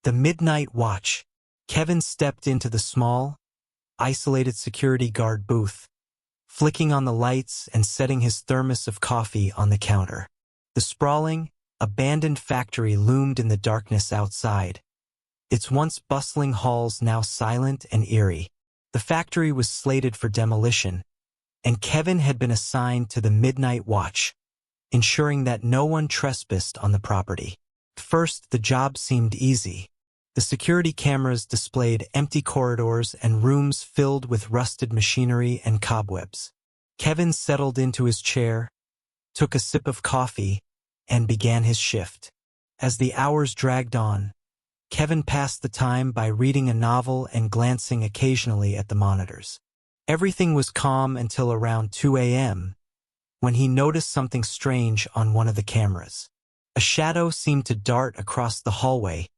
The midnight watch. Kevin stepped into the small, isolated security guard booth, flicking on the lights and setting his thermos of coffee on the counter. The sprawling, abandoned factory loomed in the darkness outside, its once bustling halls now silent and eerie. The factory was slated for demolition, and Kevin had been assigned to the midnight watch, ensuring that no one trespassed on the property. At first, the job seemed easy. The security cameras displayed empty corridors and rooms filled with rusted machinery and cobwebs. Kevin settled into his chair, took a sip of coffee, and began his shift. As the hours dragged on, Kevin passed the time by reading a novel and glancing occasionally at the monitors. Everything was calm until around 2 a.m., when he noticed something strange on one of the cameras. A shadow seemed to dart across the hallway,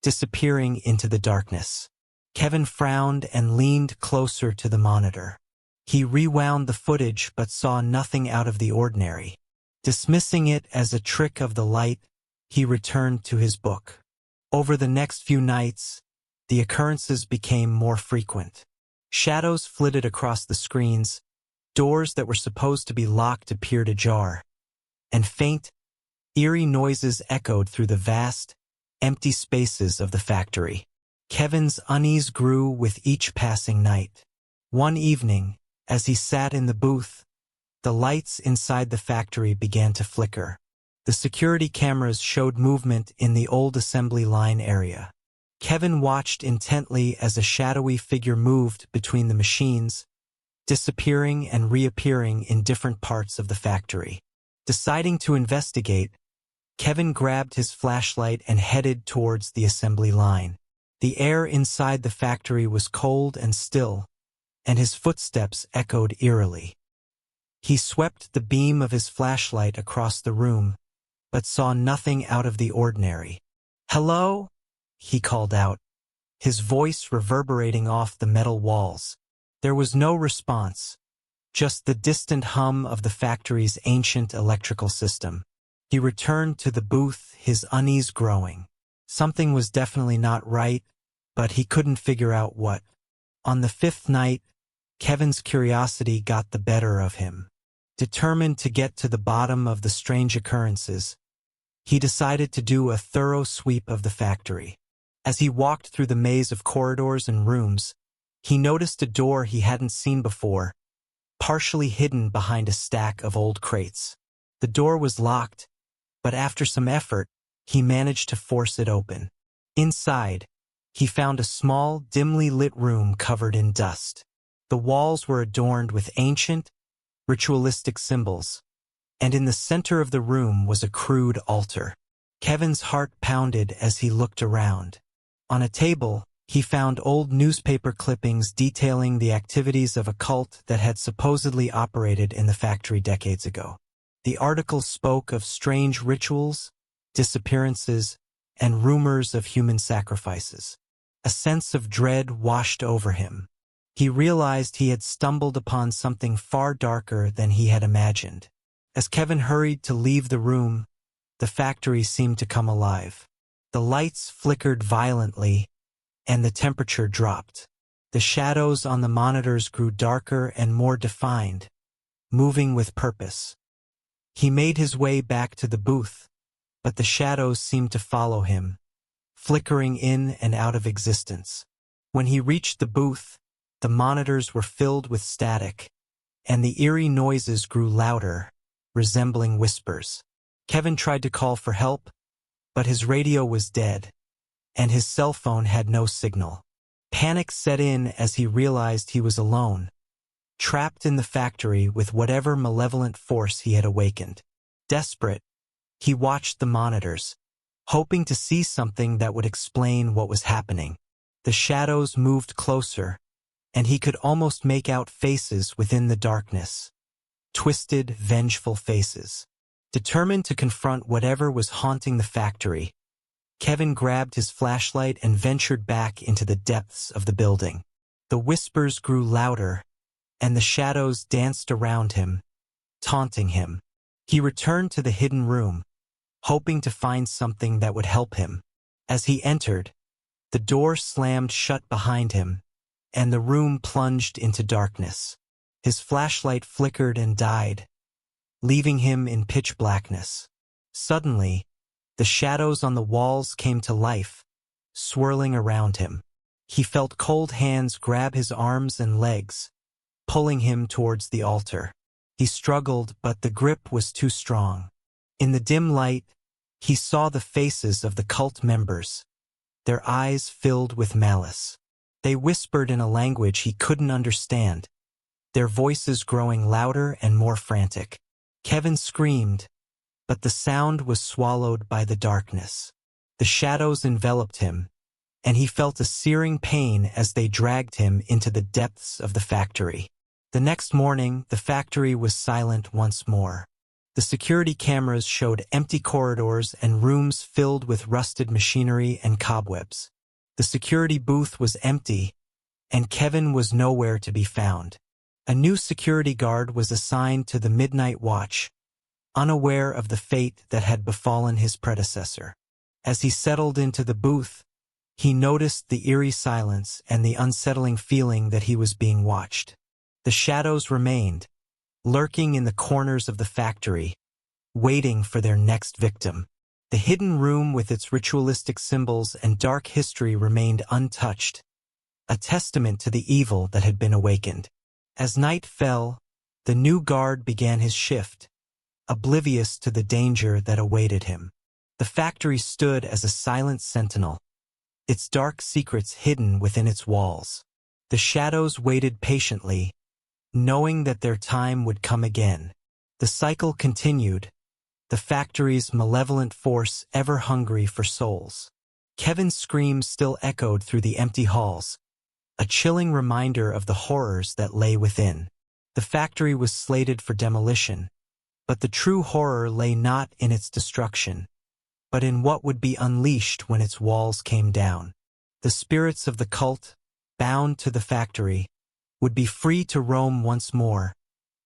disappearing into the darkness. Kevin frowned and leaned closer to the monitor. He rewound the footage but saw nothing out of the ordinary. Dismissing it as a trick of the light, he returned to his book. Over the next few nights, the occurrences became more frequent. Shadows flitted across the screens, doors that were supposed to be locked appeared ajar, and faint, eerie noises echoed through the vast, empty spaces of the factory. Kevin's unease grew with each passing night. One evening, as he sat in the booth, the lights inside the factory began to flicker. The security cameras showed movement in the old assembly line area. Kevin watched intently as a shadowy figure moved between the machines, disappearing and reappearing in different parts of the factory. Deciding to investigate, Kevin grabbed his flashlight and headed towards the assembly line. The air inside the factory was cold and still, and his footsteps echoed eerily. He swept the beam of his flashlight across the room, but saw nothing out of the ordinary. "Hello?" he called out, his voice reverberating off the metal walls. There was no response, just the distant hum of the factory's ancient electrical system. He returned to the booth, his unease growing. Something was definitely not right, but he couldn't figure out what. On the fifth night, Kevin's curiosity got the better of him. Determined to get to the bottom of the strange occurrences, he decided to do a thorough sweep of the factory. As he walked through the maze of corridors and rooms, he noticed a door he hadn't seen before, partially hidden behind a stack of old crates. The door was locked, but after some effort, he managed to force it open. Inside, he found a small, dimly lit room covered in dust. The walls were adorned with ancient, ritualistic symbols, and in the center of the room was a crude altar. Kevin's heart pounded as he looked around. On a table, he found old newspaper clippings detailing the activities of a cult that had supposedly operated in the factory decades ago. The articles spoke of strange rituals, disappearances, and rumors of human sacrifices. A sense of dread washed over him. He realized he had stumbled upon something far darker than he had imagined. As Kevin hurried to leave the room, the factory seemed to come alive. The lights flickered violently, and the temperature dropped. The shadows on the monitors grew darker and more defined, moving with purpose. He made his way back to the booth, but the shadows seemed to follow him, flickering in and out of existence. When he reached the booth, the monitors were filled with static, and the eerie noises grew louder, resembling whispers. Kevin tried to call for help, but his radio was dead, and his cell phone had no signal. Panic set in as he realized he was alone, trapped in the factory with whatever malevolent force he had awakened. Desperate, he watched the monitors, hoping to see something that would explain what was happening. The shadows moved closer, and he could almost make out faces within the darkness. Twisted, vengeful faces. Determined to confront whatever was haunting the factory, Kevin grabbed his flashlight and ventured back into the depths of the building. The whispers grew louder, and the shadows danced around him, taunting him. He returned to the hidden room, hoping to find something that would help him. As he entered, The door slammed shut behind him, and the room plunged into darkness. His flashlight flickered and died, leaving him in pitch blackness. Suddenly, the shadows on the walls came to life, swirling around him. He felt cold hands grab his arms and legs, pulling him towards the altar. He struggled, but the grip was too strong. In the dim light, he saw the faces of the cult members, their eyes filled with malice. They whispered in a language he couldn't understand, their voices growing louder and more frantic. Kevin screamed, but the sound was swallowed by the darkness. The shadows enveloped him, and he felt a searing pain as they dragged him into the depths of the factory. The next morning, the factory was silent once more. The security cameras showed empty corridors and rooms filled with rusted machinery and cobwebs. The security booth was empty, and Kevin was nowhere to be found. A new security guard was assigned to the midnight watch, unaware of the fate that had befallen his predecessor. As he settled into the booth, he noticed the eerie silence and the unsettling feeling that he was being watched. The shadows remained, lurking in the corners of the factory, waiting for their next victim. The hidden room with its ritualistic symbols and dark history remained untouched, a testament to the evil that had been awakened. As night fell, the new guard began his shift, oblivious to the danger that awaited him. The factory stood as a silent sentinel, its dark secrets hidden within its walls. The shadows waited patiently, knowing that their time would come again. The cycle continued, the factory's malevolent force ever hungry for souls. Kevin's screams still echoed through the empty halls, a chilling reminder of the horrors that lay within. The factory was slated for demolition, but the true horror lay not in its destruction, but in what would be unleashed when its walls came down. The spirits of the cult, bound to the factory, would be free to roam once more,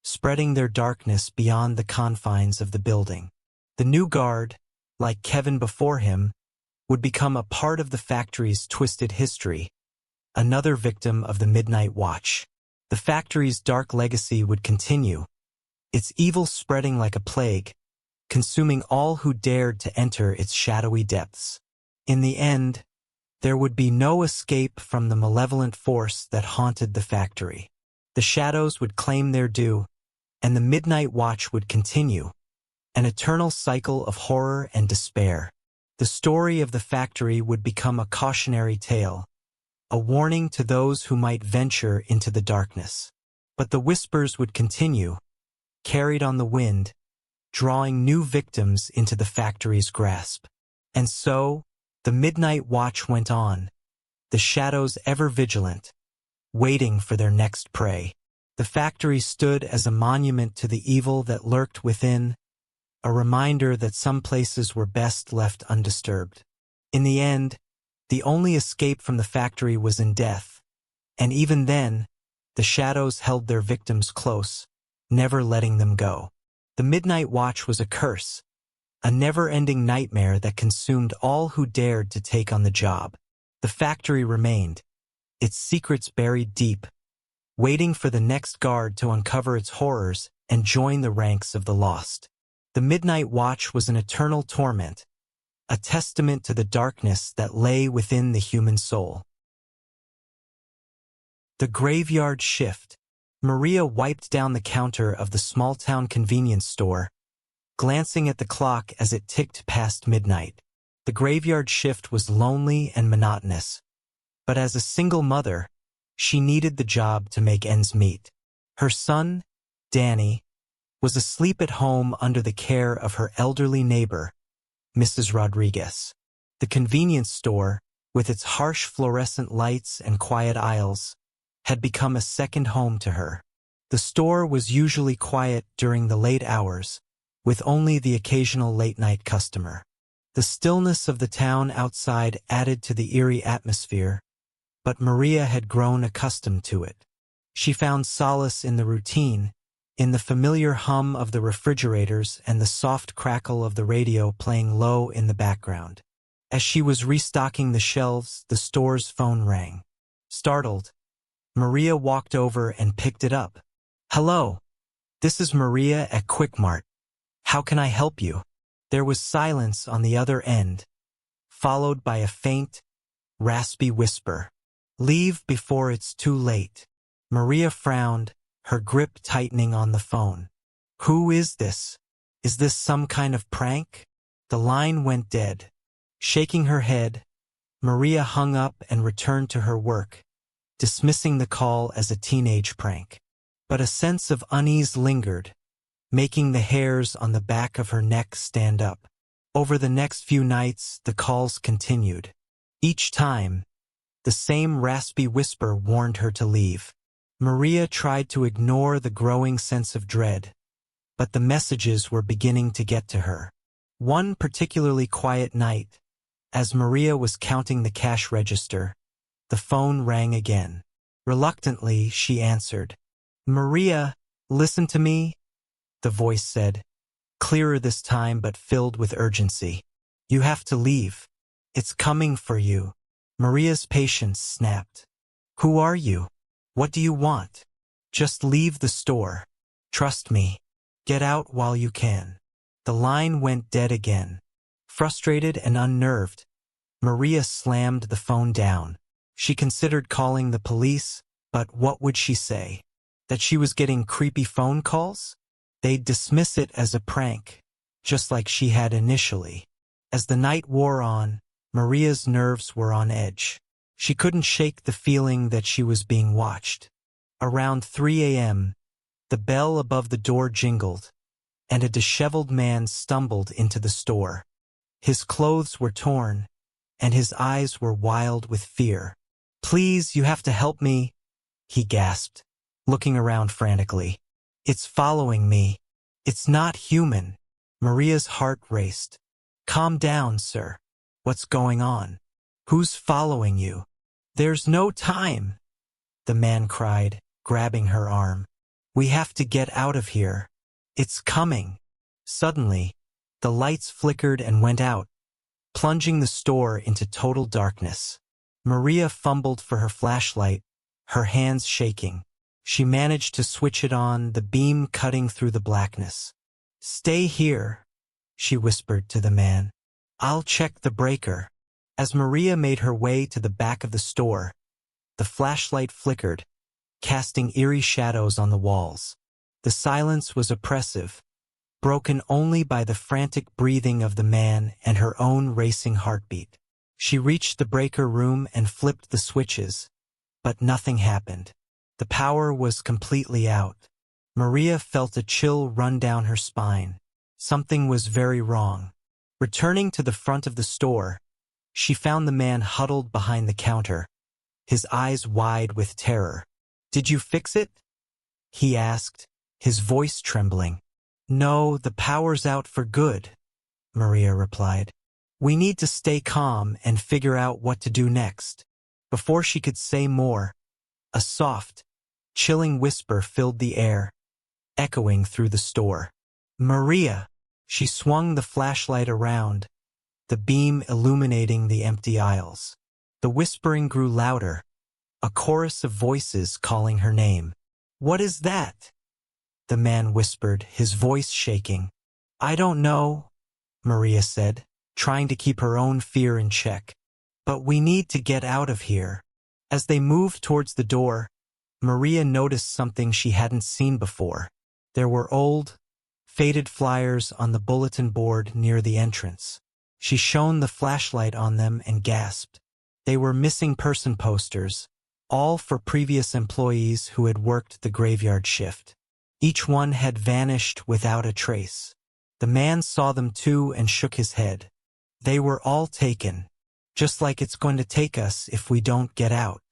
spreading their darkness beyond the confines of the building. The new guard, like Kevin before him, would become a part of the factory's twisted history, another victim of the Midnight Watch. The factory's dark legacy would continue, its evil spreading like a plague, consuming all who dared to enter its shadowy depths. In the end, there would be no escape from the malevolent force that haunted the factory. The shadows would claim their due, and the Midnight Watch would continue, an eternal cycle of horror and despair. The story of the factory would become a cautionary tale, a warning to those who might venture into the darkness. But the whispers would continue, carried on the wind, drawing new victims into the factory's grasp. And so, the Midnight Watch went on, the shadows ever vigilant, waiting for their next prey. The factory stood as a monument to the evil that lurked within, a reminder that some places were best left undisturbed. In the end, the only escape from the factory was in death, and even then, the shadows held their victims close, never letting them go. The Midnight Watch was a curse, a never-ending nightmare that consumed all who dared to take on the job. The factory remained, its secrets buried deep, waiting for the next guard to uncover its horrors and join the ranks of the lost. The Midnight Watch was an eternal torment, a testament to the darkness that lay within the human soul. The graveyard shift. Maria wiped down the counter of the small-town convenience store, glancing at the clock as it ticked past midnight. The graveyard shift was lonely and monotonous, but as a single mother, she needed the job to make ends meet. Her son, Danny, was asleep at home under the care of her elderly neighbor, Mrs. Rodriguez. The convenience store, with its harsh fluorescent lights and quiet aisles, had become a second home to her. The store was usually quiet during the late hours, with only the occasional late-night customer. The stillness of the town outside added to the eerie atmosphere, but Maria had grown accustomed to it. She found solace in the routine, in the familiar hum of the refrigerators and the soft crackle of the radio playing low in the background. As she was restocking the shelves, the store's phone rang. Startled, Maria walked over and picked it up. "Hello, this is Maria at Quickmart. How can I help you?" There was silence on the other end, followed by a faint, raspy whisper. "Leave before it's too late." Maria frowned, her grip tightening on the phone. "Who is this? Is this some kind of prank?" The line went dead. Shaking her head, Maria hung up and returned to her work, dismissing the call as a teenage prank. But a sense of unease lingered, making the hairs on the back of her neck stand up. Over the next few nights, the calls continued. Each time, the same raspy whisper warned her to leave. Maria tried to ignore the growing sense of dread, but the messages were beginning to get to her. One particularly quiet night, as Maria was counting the cash register, the phone rang again. Reluctantly, she answered. "Maria, listen to me," the voice said, clearer this time but filled with urgency. "You have to leave. It's coming for you." Maria's patience snapped. "Who are you? What do you want? Just leave the store. Trust me. Get out while you can." The line went dead again. Frustrated and unnerved, Maria slammed the phone down. She considered calling the police, but what would she say? That she was getting creepy phone calls? They'd dismiss it as a prank, just like she had initially. As the night wore on, Maria's nerves were on edge. She couldn't shake the feeling that she was being watched. Around 3 a.m., the bell above the door jingled, and a disheveled man stumbled into the store. His clothes were torn, and his eyes were wild with fear. "Please, you have to help me," he gasped, looking around frantically. "It's following me. It's not human." Maria's heart raced. "Calm down, sir. What's going on? Who's following you?" "There's no time," the man cried, grabbing her arm. "We have to get out of here. It's coming." Suddenly, the lights flickered and went out, plunging the store into total darkness. Maria fumbled for her flashlight, her hands shaking. She managed to switch it on, the beam cutting through the blackness. "Stay here," she whispered to the man. "I'll check the breaker." As Maria made her way to the back of the store, the flashlight flickered, casting eerie shadows on the walls. The silence was oppressive, broken only by the frantic breathing of the man and her own racing heartbeat. She reached the breaker room and flipped the switches, but nothing happened. The power was completely out. Maria felt a chill run down her spine. Something was very wrong. Returning to the front of the store, she found the man huddled behind the counter, his eyes wide with terror. "Did you fix it?" he asked, his voice trembling. "No, the power's out for good," Maria replied. "We need to stay calm and figure out what to do next." Before she could say more, a soft, chilling whisper filled the air, echoing through the store. "Maria!" She swung the flashlight around, the beam illuminating the empty aisles. The whispering grew louder, a chorus of voices calling her name. "What is that?" the man whispered, his voice shaking. "I don't know," Maria said, trying to keep her own fear in check. "But we need to get out of here." As they moved towards the door, Maria noticed something she hadn't seen before. There were old, faded flyers on the bulletin board near the entrance. She shone the flashlight on them and gasped. They were missing person posters, all for previous employees who had worked the graveyard shift. Each one had vanished without a trace. The man saw them too and shook his head. "They were all taken, just like it's going to take us if we don't get out."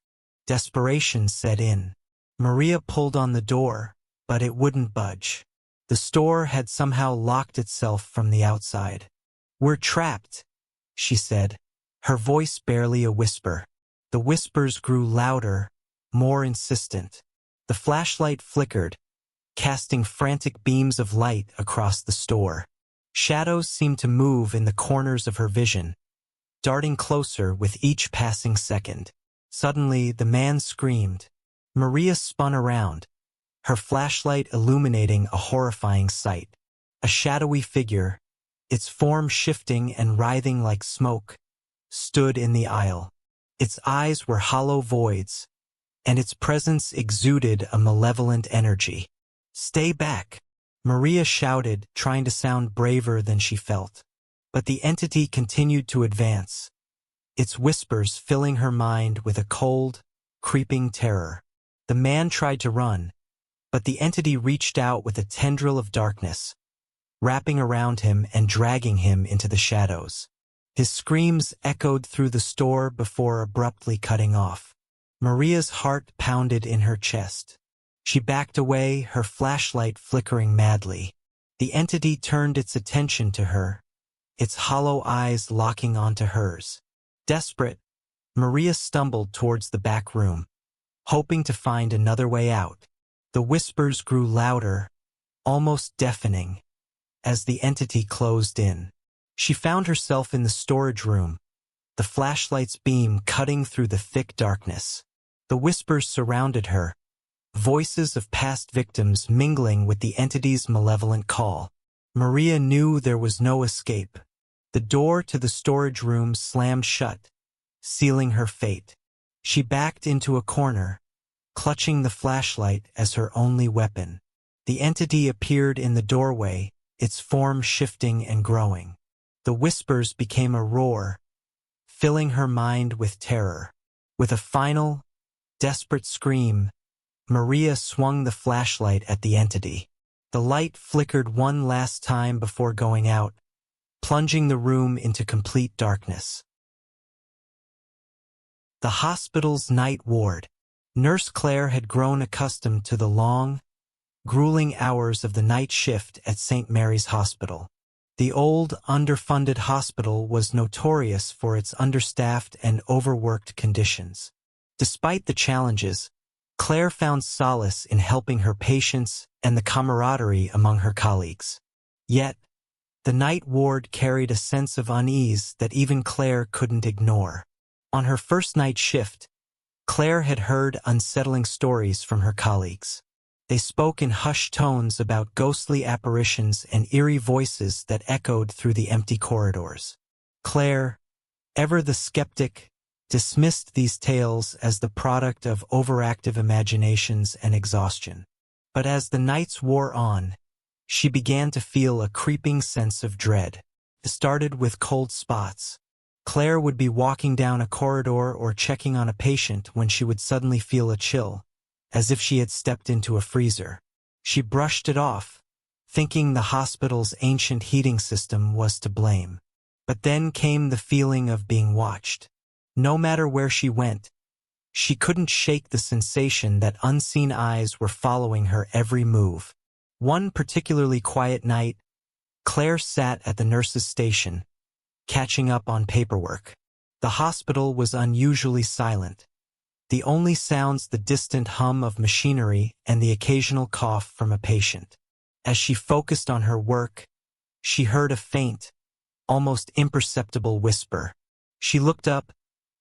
Desperation set in. Maria pulled on the door, but it wouldn't budge. The store had somehow locked itself from the outside. "We're trapped," she said, her voice barely a whisper. The whispers grew louder, more insistent. The flashlight flickered, casting frantic beams of light across the store. Shadows seemed to move in the corners of her vision, darting closer with each passing second. Suddenly, the man screamed. Maria spun around, her flashlight illuminating a horrifying sight. A shadowy figure, its form shifting and writhing like smoke, stood in the aisle. Its eyes were hollow voids, and its presence exuded a malevolent energy. "Stay back!" Maria shouted, trying to sound braver than she felt. But the entity continued to advance, its whispers filling her mind with a cold, creeping terror. The man tried to run, but the entity reached out with a tendril of darkness, wrapping around him and dragging him into the shadows. His screams echoed through the store before abruptly cutting off. Maria's heart pounded in her chest. She backed away, her flashlight flickering madly. The entity turned its attention to her, its hollow eyes locking onto hers. Desperate, Maria stumbled towards the back room, hoping to find another way out. The whispers grew louder, almost deafening, as the entity closed in. She found herself in the storage room, the flashlight's beam cutting through the thick darkness. The whispers surrounded her, voices of past victims mingling with the entity's malevolent call. Maria knew there was no escape. The door to the storage room slammed shut, sealing her fate. She backed into a corner, clutching the flashlight as her only weapon. The entity appeared in the doorway, its form shifting and growing. The whispers became a roar, filling her mind with terror. With a final, desperate scream, Maria swung the flashlight at the entity. The light flickered one last time before going out, plunging the room into complete darkness. The hospital's night ward. Nurse Claire had grown accustomed to the long, grueling hours of the night shift at St. Mary's Hospital. The old, underfunded hospital was notorious for its understaffed and overworked conditions. Despite the challenges, Claire found solace in helping her patients and the camaraderie among her colleagues. Yet, the night ward carried a sense of unease that even Claire couldn't ignore. On her first night shift, Claire had heard unsettling stories from her colleagues. They spoke in hushed tones about ghostly apparitions and eerie voices that echoed through the empty corridors. Claire, ever the skeptic, dismissed these tales as the product of overactive imaginations and exhaustion. But as the nights wore on, she began to feel a creeping sense of dread. It started with cold spots. Claire would be walking down a corridor or checking on a patient when she would suddenly feel a chill, as if she had stepped into a freezer. She brushed it off, thinking the hospital's ancient heating system was to blame. But then came the feeling of being watched. No matter where she went, she couldn't shake the sensation that unseen eyes were following her every move. One particularly quiet night, Claire sat at the nurse's station, catching up on paperwork. The hospital was unusually silent. The only sounds the distant hum of machinery and the occasional cough from a patient. As she focused on her work, she heard a faint, almost imperceptible whisper. She looked up,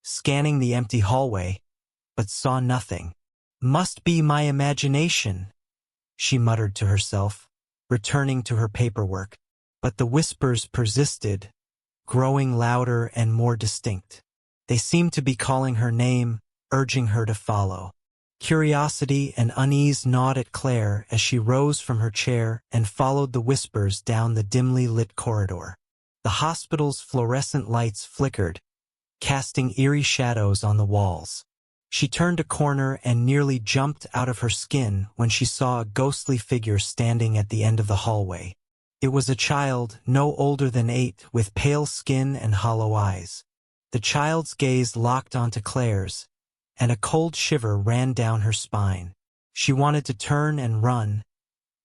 scanning the empty hallway, but saw nothing. "Must be my imagination," she muttered to herself, returning to her paperwork. But the whispers persisted, growing louder and more distinct. They seemed to be calling her name, urging her to follow. Curiosity and unease gnawed at Claire as she rose from her chair and followed the whispers down the dimly lit corridor. The hospital's fluorescent lights flickered, casting eerie shadows on the walls. She turned a corner and nearly jumped out of her skin when she saw a ghostly figure standing at the end of the hallway. It was a child, no older than 8, with pale skin and hollow eyes. The child's gaze locked onto Claire's, and a cold shiver ran down her spine. She wanted to turn and run,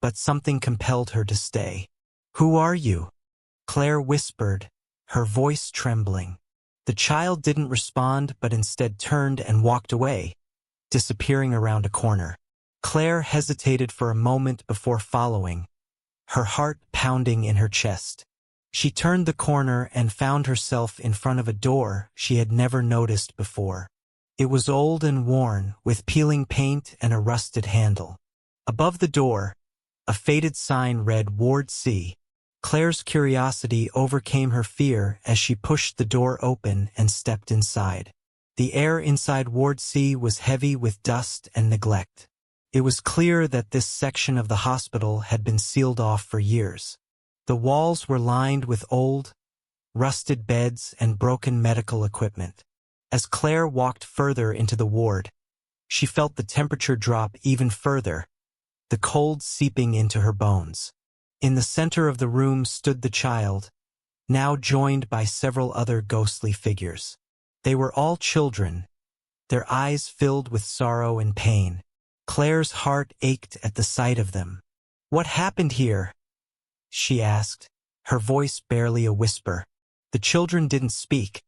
but something compelled her to stay. "Who are you?" Claire whispered, her voice trembling. The child didn't respond but instead turned and walked away, disappearing around a corner. Claire hesitated for a moment before following, her heart pounding in her chest. She turned the corner and found herself in front of a door she had never noticed before. It was old and worn, with peeling paint and a rusted handle. Above the door, a faded sign read Ward C. Claire's curiosity overcame her fear as she pushed the door open and stepped inside. The air inside Ward C was heavy with dust and neglect. It was clear that this section of the hospital had been sealed off for years. The walls were lined with old, rusted beds and broken medical equipment. As Claire walked further into the ward, she felt the temperature drop even further, the cold seeping into her bones. In the center of the room stood the child, now joined by several other ghostly figures. They were all children, their eyes filled with sorrow and pain. Claire's heart ached at the sight of them. "What happened here?" she asked, her voice barely a whisper. The children didn't speak,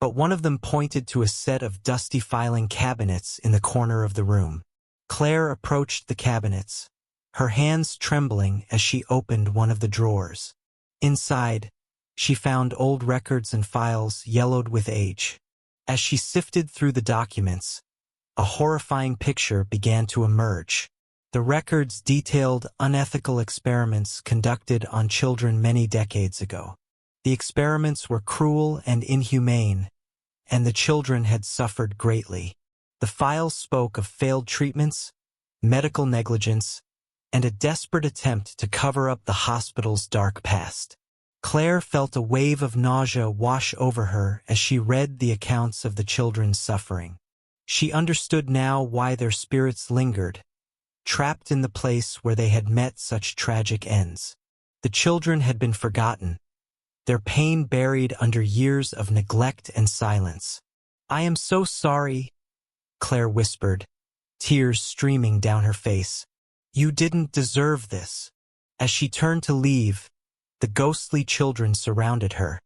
but one of them pointed to a set of dusty filing cabinets in the corner of the room. Claire approached the cabinets, her hands trembling as she opened one of the drawers. Inside, she found old records and files yellowed with age. As she sifted through the documents, a horrifying picture began to emerge. The records detailed unethical experiments conducted on children many decades ago. The experiments were cruel and inhumane, and the children had suffered greatly. The files spoke of failed treatments, medical negligence, and a desperate attempt to cover up the hospital's dark past. Claire felt a wave of nausea wash over her as she read the accounts of the children's suffering. She understood now why their spirits lingered, trapped in the place where they had met such tragic ends. The children had been forgotten, their pain buried under years of neglect and silence. "I am so sorry," Claire whispered, tears streaming down her face. "You didn't deserve this." As she turned to leave, the ghostly children surrounded her,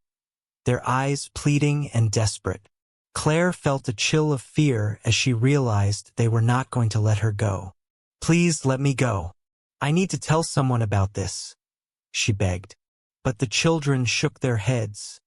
their eyes pleading and desperate. Claire felt a chill of fear as she realized they were not going to let her go. "Please let me go. I need to tell someone about this," she begged. But the children shook their heads,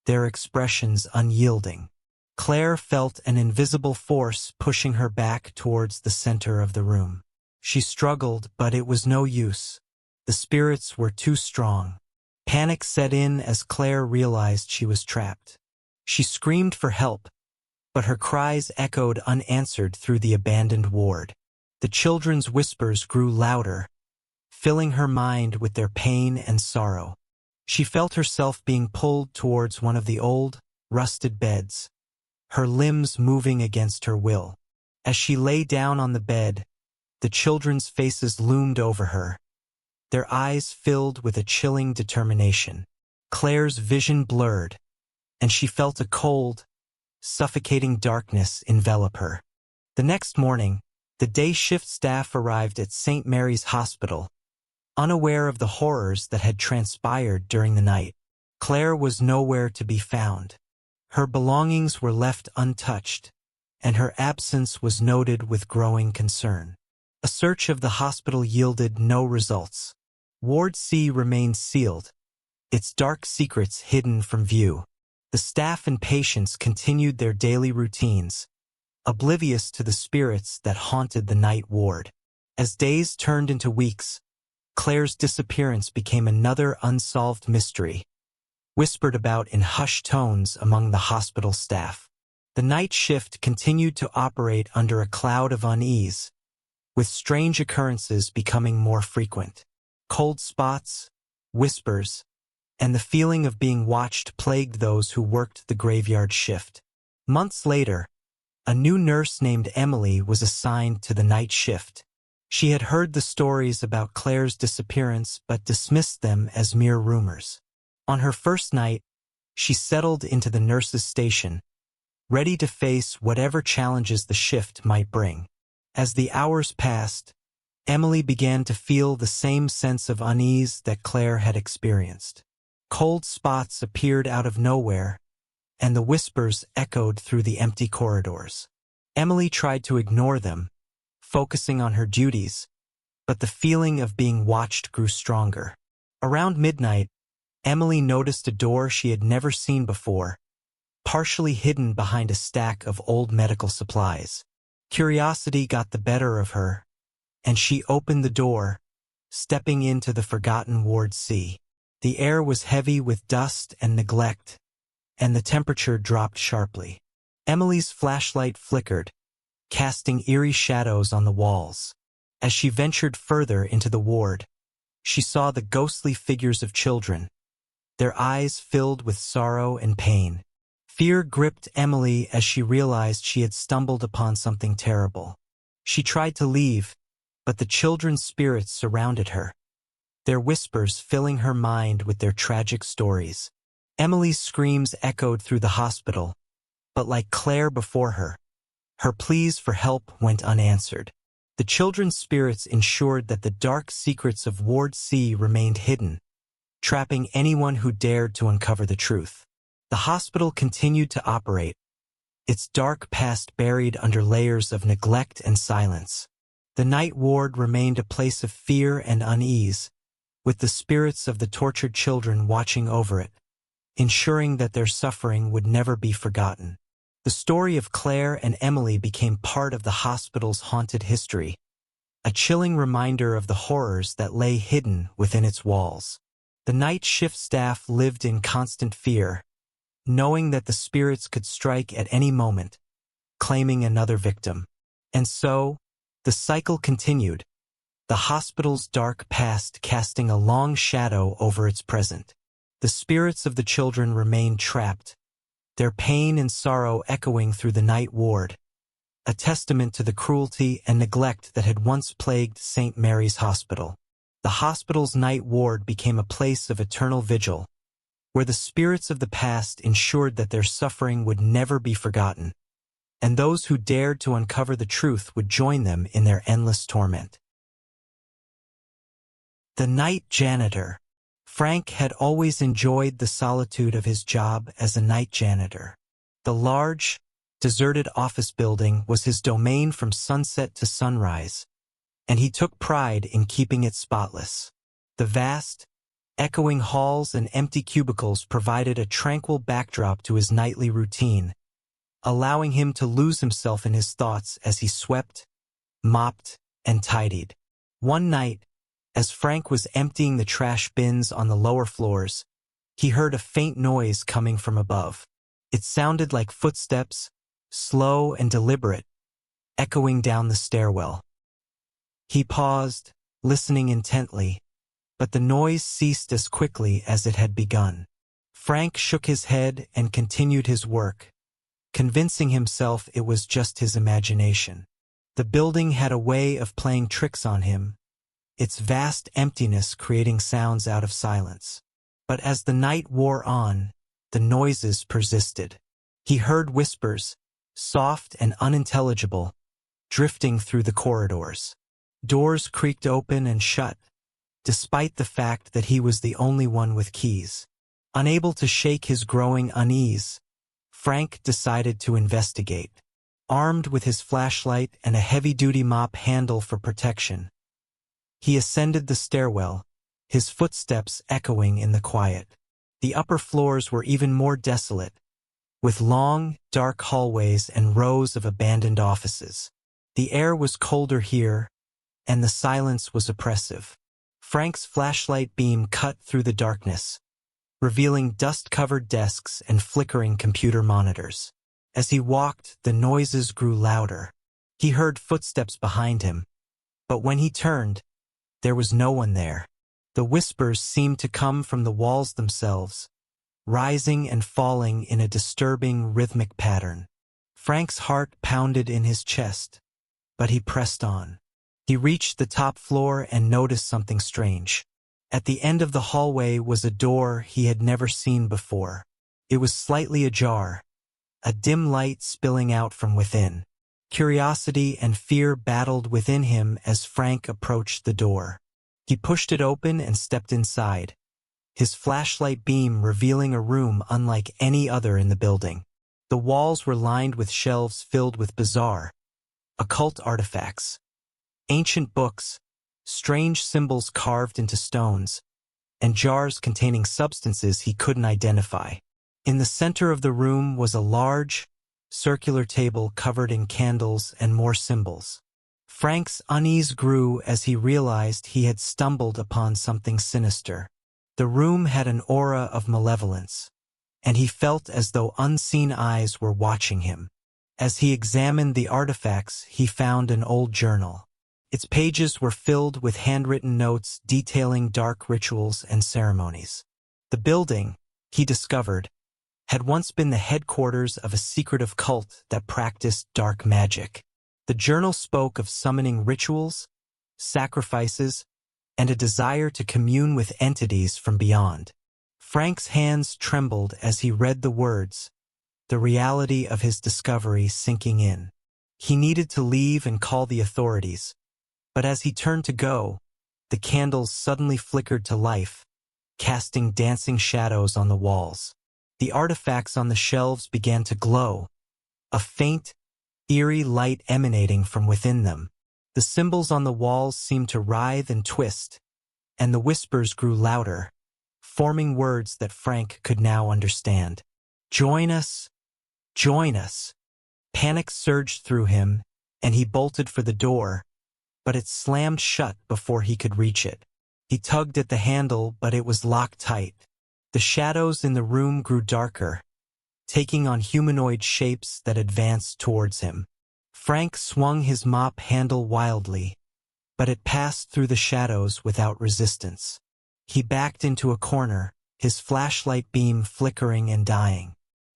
their expressions unyielding. Claire felt an invisible force pushing her back towards the center of the room. She struggled, but it was no use. The spirits were too strong. Panic set in as Claire realized she was trapped. She screamed for help, but her cries echoed unanswered through the abandoned ward. The children's whispers grew louder, filling her mind with their pain and sorrow. She felt herself being pulled towards one of the old, rusted beds, her limbs moving against her will. As she lay down on the bed, the children's faces loomed over her, their eyes filled with a chilling determination. Claire's vision blurred, and she felt a cold, suffocating darkness envelop her. The next morning, the day shift staff arrived at St. Mary's Hospital, unaware of the horrors that had transpired during the night. Claire was nowhere to be found. Her belongings were left untouched, and her absence was noted with growing concern. A search of the hospital yielded no results. Ward C remained sealed, its dark secrets hidden from view. The staff and patients continued their daily routines, oblivious to the spirits that haunted the night ward. As days turned into weeks, Claire's disappearance became another unsolved mystery, whispered about in hushed tones among the hospital staff. The night shift continued to operate under a cloud of unease, with strange occurrences becoming more frequent. Cold spots, whispers, and the feeling of being watched plagued those who worked the graveyard shift. Months later, a new nurse named Emily was assigned to the night shift. She had heard the stories about Claire's disappearance but dismissed them as mere rumors. On her first night, she settled into the nurse's station, ready to face whatever challenges the shift might bring. As the hours passed, Emily began to feel the same sense of unease that Claire had experienced. Cold spots appeared out of nowhere, and the whispers echoed through the empty corridors. Emily tried to ignore them, focusing on her duties, but the feeling of being watched grew stronger. Around midnight, Emily noticed a door she had never seen before, partially hidden behind a stack of old medical supplies. Curiosity got the better of her, and she opened the door, stepping into the forgotten Ward C. The air was heavy with dust and neglect, and the temperature dropped sharply. Emily's flashlight flickered, casting eerie shadows on the walls. As she ventured further into the ward, she saw the ghostly figures of children, their eyes filled with sorrow and pain. Fear gripped Emily as she realized she had stumbled upon something terrible. She tried to leave, but the children's spirits surrounded her, their whispers filling her mind with their tragic stories. Emily's screams echoed through the hospital, but like Claire before her, her pleas for help went unanswered. The children's spirits ensured that the dark secrets of Ward C remained hidden, trapping anyone who dared to uncover the truth. The hospital continued to operate, its dark past buried under layers of neglect and silence. The night ward remained a place of fear and unease, with the spirits of the tortured children watching over it, ensuring that their suffering would never be forgotten. The story of Claire and Emily became part of the hospital's haunted history, a chilling reminder of the horrors that lay hidden within its walls. The night shift staff lived in constant fear, knowing that the spirits could strike at any moment, claiming another victim. And so, the cycle continued, the hospital's dark past casting a long shadow over its present. The spirits of the children remained trapped, their pain and sorrow echoing through the night ward, a testament to the cruelty and neglect that had once plagued St. Mary's Hospital. The hospital's night ward became a place of eternal vigil, where the spirits of the past ensured that their suffering would never be forgotten, and those who dared to uncover the truth would join them in their endless torment. The night janitor. Frank had always enjoyed the solitude of his job as a night janitor. The large, deserted office building was his domain from sunset to sunrise, and he took pride in keeping it spotless. The vast, echoing halls and empty cubicles provided a tranquil backdrop to his nightly routine, allowing him to lose himself in his thoughts as he swept, mopped, and tidied. One night, as Frank was emptying the trash bins on the lower floors, he heard a faint noise coming from above. It sounded like footsteps, slow and deliberate, echoing down the stairwell. He paused, listening intently, but the noise ceased as quickly as it had begun. Frank shook his head and continued his work, convincing himself it was just his imagination. The building had a way of playing tricks on him, its vast emptiness creating sounds out of silence. But as the night wore on, the noises persisted. He heard whispers, soft and unintelligible, drifting through the corridors. Doors creaked open and shut, despite the fact that he was the only one with keys. Unable to shake his growing unease, Frank decided to investigate. Armed with his flashlight and a heavy-duty mop handle for protection, he ascended the stairwell, his footsteps echoing in the quiet. The upper floors were even more desolate, with long, dark hallways and rows of abandoned offices. The air was colder here, and the silence was oppressive. Frank's flashlight beam cut through the darkness, revealing dust-covered desks and flickering computer monitors. As he walked, the noises grew louder. He heard footsteps behind him, but when he turned, there was no one there. The whispers seemed to come from the walls themselves, rising and falling in a disturbing rhythmic pattern. Frank's heart pounded in his chest, but he pressed on. He reached the top floor and noticed something strange. At the end of the hallway was a door he had never seen before. It was slightly ajar, a dim light spilling out from within. Curiosity and fear battled within him as Frank approached the door. He pushed it open and stepped inside, his flashlight beam revealing a room unlike any other in the building. The walls were lined with shelves filled with bizarre, occult artifacts, ancient books, strange symbols carved into stones, and jars containing substances he couldn't identify. In the center of the room was a large, circular table covered in candles and more symbols. Frank's unease grew as he realized he had stumbled upon something sinister. The room had an aura of malevolence, and he felt as though unseen eyes were watching him. As he examined the artifacts, he found an old journal. Its pages were filled with handwritten notes detailing dark rituals and ceremonies. The building, he discovered, had once been the headquarters of a secretive cult that practiced dark magic. The journal spoke of summoning rituals, sacrifices, and a desire to commune with entities from beyond. Frank's hands trembled as he read the words, the reality of his discovery sinking in. He needed to leave and call the authorities, but as he turned to go, the candles suddenly flickered to life, casting dancing shadows on the walls. The artifacts on the shelves began to glow, a faint, eerie light emanating from within them. The symbols on the walls seemed to writhe and twist, and the whispers grew louder, forming words that Frank could now understand. "Join us! Join us!" Panic surged through him, and he bolted for the door, but it slammed shut before he could reach it. He tugged at the handle, but it was locked tight. The shadows in the room grew darker, taking on humanoid shapes that advanced towards him. Frank swung his mop handle wildly, but it passed through the shadows without resistance. He backed into a corner, his flashlight beam flickering and dying.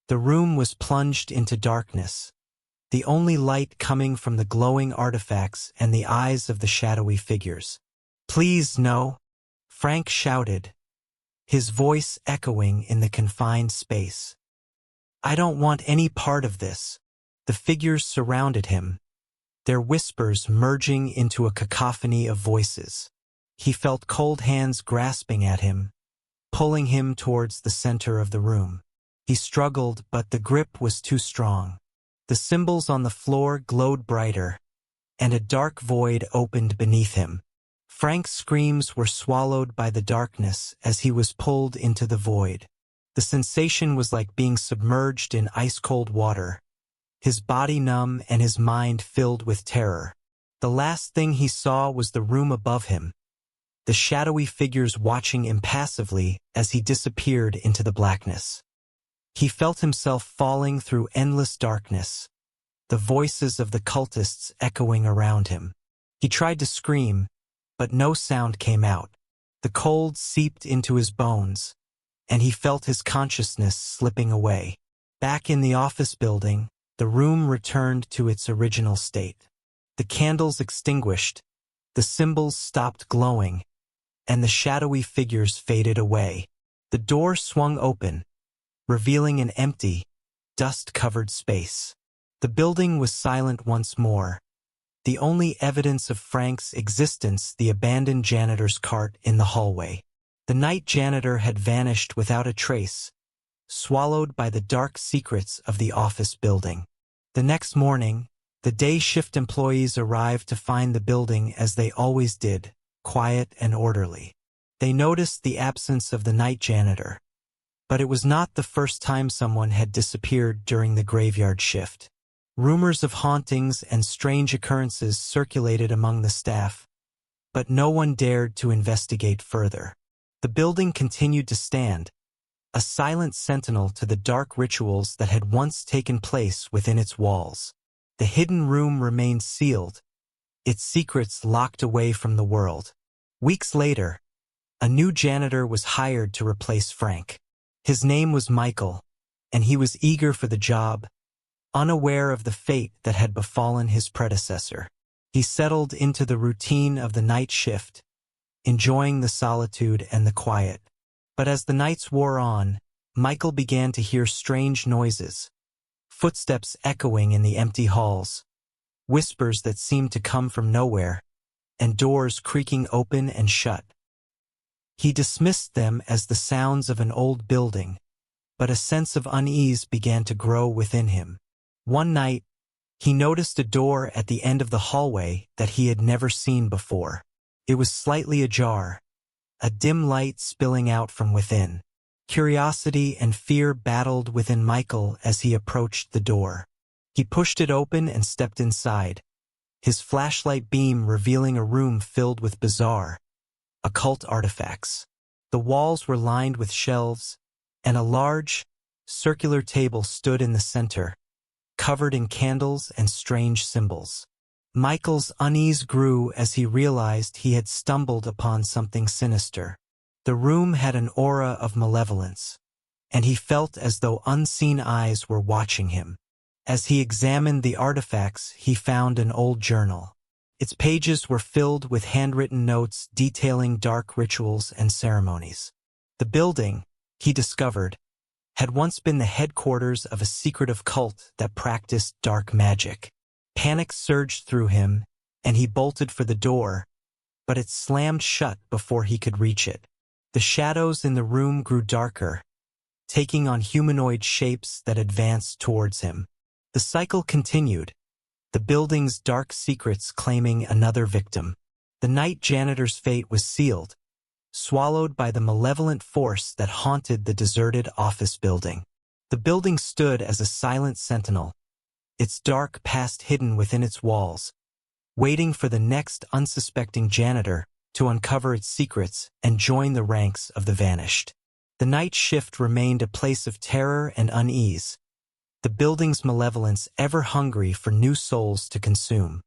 The room was plunged into darkness, the only light coming from the glowing artifacts and the eyes of the shadowy figures. "Please, no!" Frank shouted, his voice echoing in the confined space. "I don't want any part of this." The figures surrounded him, their whispers merging into a cacophony of voices. He felt cold hands grasping at him, pulling him towards the center of the room. He struggled, but the grip was too strong. The symbols on the floor glowed brighter, and a dark void opened beneath him. Frank's screams were swallowed by the darkness as he was pulled into the void. The sensation was like being submerged in ice-cold water, his body numb and his mind filled with terror. The last thing he saw was the room above him, the shadowy figures watching impassively as he disappeared into the blackness. He felt himself falling through endless darkness, the voices of the cultists echoing around him. He tried to scream, but no sound came out. The cold seeped into his bones, and he felt his consciousness slipping away. Back in the office building, the room returned to its original state. The candles extinguished, the symbols stopped glowing, and the shadowy figures faded away. The door swung open, revealing an empty, dust-covered space. The building was silent once more, the only evidence of Frank's existence the abandoned janitor's cart in the hallway. The night janitor had vanished without a trace, swallowed by the dark secrets of the office building. The next morning, the day shift employees arrived to find the building as they always did, quiet and orderly. They noticed the absence of the night janitor, but it was not the first time someone had disappeared during the graveyard shift. Rumors of hauntings and strange occurrences circulated among the staff, but no one dared to investigate further. The building continued to stand, a silent sentinel to the dark rituals that had once taken place within its walls. The hidden room remained sealed, its secrets locked away from the world. Weeks later, a new janitor was hired to replace Frank. His name was Michael, and he was eager for the job, unaware of the fate that had befallen his predecessor. He settled into the routine of the night shift, enjoying the solitude and the quiet. But as the nights wore on, Michael began to hear strange noises, footsteps echoing in the empty halls, whispers that seemed to come from nowhere, and doors creaking open and shut. He dismissed them as the sounds of an old building, but a sense of unease began to grow within him. One night, he noticed a door at the end of the hallway that he had never seen before. It was slightly ajar, a dim light spilling out from within. Curiosity and fear battled within Michael as he approached the door. He pushed it open and stepped inside, his flashlight beam revealing a room filled with bizarre, occult artifacts. The walls were lined with shelves, and a large, circular table stood in the center, covered in candles and strange symbols. Michael's unease grew as he realized he had stumbled upon something sinister. The room had an aura of malevolence, and he felt as though unseen eyes were watching him. As he examined the artifacts, he found an old journal. Its pages were filled with handwritten notes detailing dark rituals and ceremonies. The building, he discovered, had once been the headquarters of a secretive cult that practiced dark magic. Panic surged through him, and he bolted for the door, but it slammed shut before he could reach it. The shadows in the room grew darker, taking on humanoid shapes that advanced towards him. The cycle continued, the building's dark secrets claiming another victim. The night janitor's fate was sealed, swallowed by the malevolent force that haunted the deserted office building. The building stood as a silent sentinel, its dark past hidden within its walls, waiting for the next unsuspecting janitor to uncover its secrets and join the ranks of the vanished. The night shift remained a place of terror and unease, the building's malevolence ever hungry for new souls to consume.